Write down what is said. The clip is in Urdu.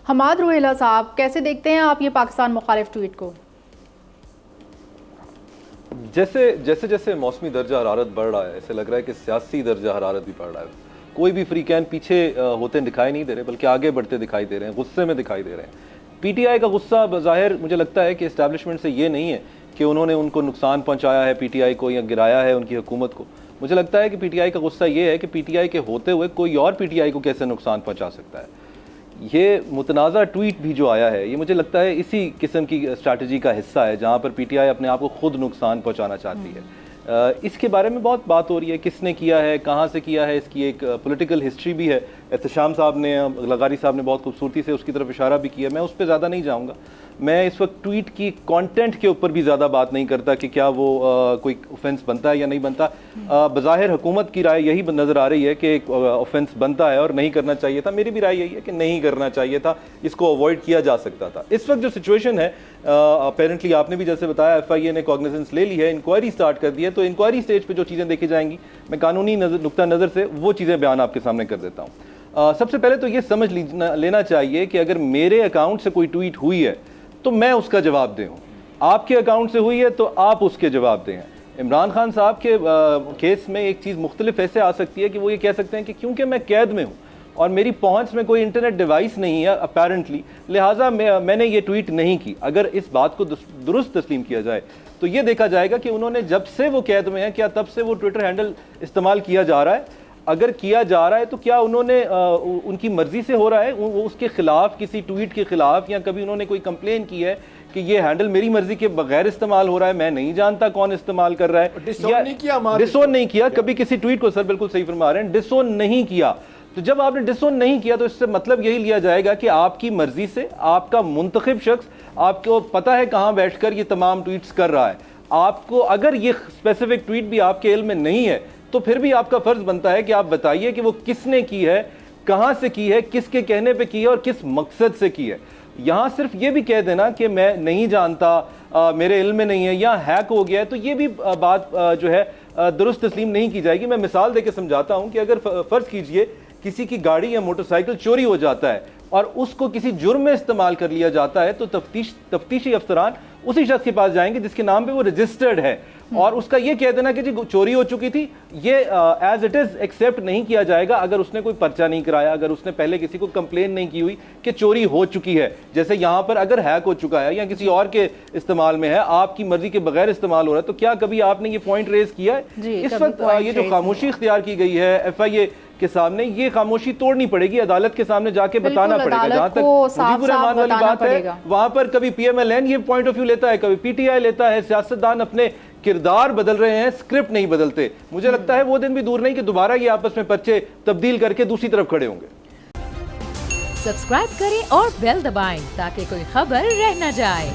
حماد روہیلا صاحب کیسے دیکھتے ہیں آپ یہ پاکستان مخالف ٹویٹ کو؟ جیسے جیسے موسمی درجہ حرارت بڑھ رہا ہے ایسے لگ رہا ہے کہ سیاسی درجہ حرارت بھی بڑھ رہا ہے. کوئی بھی فری کین پیچھے ہوتے دکھائی نہیں دے رہے بلکہ آگے بڑھتے دکھائی دے رہے ہیں, غصے میں دکھائی دے رہے ہیں. پی ٹی آئی کا غصہ بظاہر مجھے لگتا ہے کہ اسٹیبلشمنٹ سے یہ نہیں ہے کہ انہوں نے ان کو نقصان پہنچایا ہے پی ٹی آئی کو یا گرایا ہے ان کی حکومت کو. مجھے لگتا ہے کہ پی ٹی آئی کا غصہ یہ ہے کہ پی ٹی آئی کے ہوتے ہوئے کوئی اور پی ٹی آئی کو کیسے نقصان پہنچا سکتا ہے. یہ متنازع ٹویٹ بھی جو آیا ہے یہ مجھے لگتا ہے اسی قسم کی اسٹریٹجی کا حصہ ہے جہاں پر پی ٹی آئی اپنے آپ کو خود نقصان پہنچانا چاہتی ہے. اس کے بارے میں بہت بات ہو رہی ہے, کس نے کیا ہے, کہاں سے کیا ہے, اس کی ایک پولیٹیکل ہسٹری بھی ہے. احتشام صاحب نے, لغاری صاحب نے بہت خوبصورتی سے اس کی طرف اشارہ بھی کیا. میں اس پہ زیادہ نہیں جاؤں گا. میں اس وقت ٹویٹ کی کانٹینٹ کے اوپر بھی زیادہ بات نہیں کرتا کہ کیا وہ کوئی اوفینس بنتا ہے یا نہیں بنتا. بظاہر حکومت کی رائے یہی نظر آ رہی ہے کہ ایک اوفینس بنتا ہے اور نہیں کرنا چاہیے تھا. میری بھی رائے یہی ہے کہ نہیں کرنا چاہیے تھا, اس کو اوائڈ کیا جا سکتا تھا. اس وقت جو سچویشن ہے اپیرنٹلی آپ نے بھی جیسے بتایا ایف آئی اے نے کاگنیزنس لے لی ہے, انکوائری سٹارٹ کر دی ہے. تو انکوائری سٹیج پہ جو چیزیں دیکھی جائیں گی میں قانونی نقطہ نظر سے وہ چیزیں بیان آپ کے سامنے کر دیتا ہوں. سب سے پہلے تو یہ سمجھ لینا چاہیے کہ اگر میرے اکاؤنٹ سے کوئی ٹویٹ ہوئی ہے تو میں اس کا جواب دے ہوں, آپ کے اکاؤنٹ سے ہوئی ہے تو آپ اس کے جواب دیں. عمران خان صاحب کے کیس میں ایک چیز مختلف ایسے آ سکتی ہے کہ وہ یہ کہہ سکتے ہیں کہ کیونکہ میں قید میں ہوں اور میری پہنچ میں کوئی انٹرنیٹ ڈیوائس نہیں ہے اپیرنٹلی, لہٰذا میں نے یہ ٹویٹ نہیں کی. اگر اس بات کو درست تسلیم کیا جائے تو یہ دیکھا جائے گا کہ انہوں نے جب سے وہ قید میں ہیں کیا تب سے وہ ٹویٹر ہینڈل استعمال کیا جا رہا ہے. اگر کیا جا رہا ہے تو کیا انہوں نے ان کی مرضی سے ہو رہا ہے, وہ اس کے خلاف کسی ٹویٹ کے خلاف, یا کبھی انہوں نے کوئی کمپلین کی ہے کہ یہ ہینڈل میری مرضی کے بغیر استعمال ہو رہا ہے, میں نہیں جانتا کون استعمال کر رہا ہے. ڈسون نہیں کیا کبھی کسی ٹویٹ کو, سر بالکل صحیح فرما رہے ہیں, ڈسون نہیں کیا. تو جب آپ نے ڈسون نہیں کیا تو اس سے مطلب یہی لیا جائے گا کہ آپ کی مرضی سے آپ کا منتخب شخص آپ کو پتہ ہے کہاں بیٹھ کر یہ تمام ٹویٹس کر رہا ہے. آپ کو اگر یہ اسپیسیفک ٹویٹ بھی آپ کے علم میں نہیں ہے تو پھر بھی آپ کا فرض بنتا ہے کہ آپ بتائیے کہ وہ کس نے کی ہے, کہاں سے کی ہے, کس کے کہنے پہ کی ہے اور کس مقصد سے کی ہے. یہاں صرف یہ بھی کہہ دینا کہ میں نہیں جانتا, میرے علم میں نہیں ہے یا ہیک ہو گیا ہے, تو یہ بھی بات جو ہے درست تسلیم نہیں کی جائے گی. میں مثال دے کے سمجھاتا ہوں کہ اگر فرض کیجئے کسی کی گاڑی یا موٹر سائیکل چوری ہو جاتا ہے اور اس کو کسی جرم میں استعمال کر لیا جاتا ہے تو تفتیشی افسران اسی شخص کے پاس جائیں گے جس کے نام پہ وہ رجسٹرڈ ہے, اور اس کا یہ کہہ دینا کہ جی چوری ہو چکی تھی, یہ ایز اٹ از ایکسیپٹ نہیں کیا جائے گا اگر اس نے کوئی پرچہ نہیں کرایا, اگر اس نے پہلے کسی کو کمپلین نہیں کی ہوئی کہ چوری ہو چکی ہے. جیسے یہاں پر اگر ہیک ہو چکا ہے یا کسی اور کے استعمال میں ہے, آپ کی مرضی کے بغیر استعمال ہو رہا ہے, تو کیا کبھی آپ نے یہ پوائنٹ ریز کیا ہے؟ اس وقت یہ جو خاموشی اختیار کی گئی ہے ایف آئی اے کے سامنے, یہ خاموشی توڑنی پڑے گی, عدالت کے سامنے جا کے بتانا پڑے گا. جہاں تک مجیب الرحمان والی بات ہے وہاں پر کبھی پی ایم ایل این یہ پوائنٹ آف ویو لیتا ہے, کبھی پی ٹی آئی لیتا ہے. سیاستدان اپنے کردار بدل رہے ہیں, اسکرپٹ نہیں بدلتے. مجھے لگتا ہے وہ دن بھی دور نہیں کہ دوبارہ یہ آپس میں پرچے تبدیل کر کے دوسری طرف کھڑے ہوں گے. سبسکرائب کریں اور بیل دبائیں تاکہ کوئی خبر رہ نہ جائے.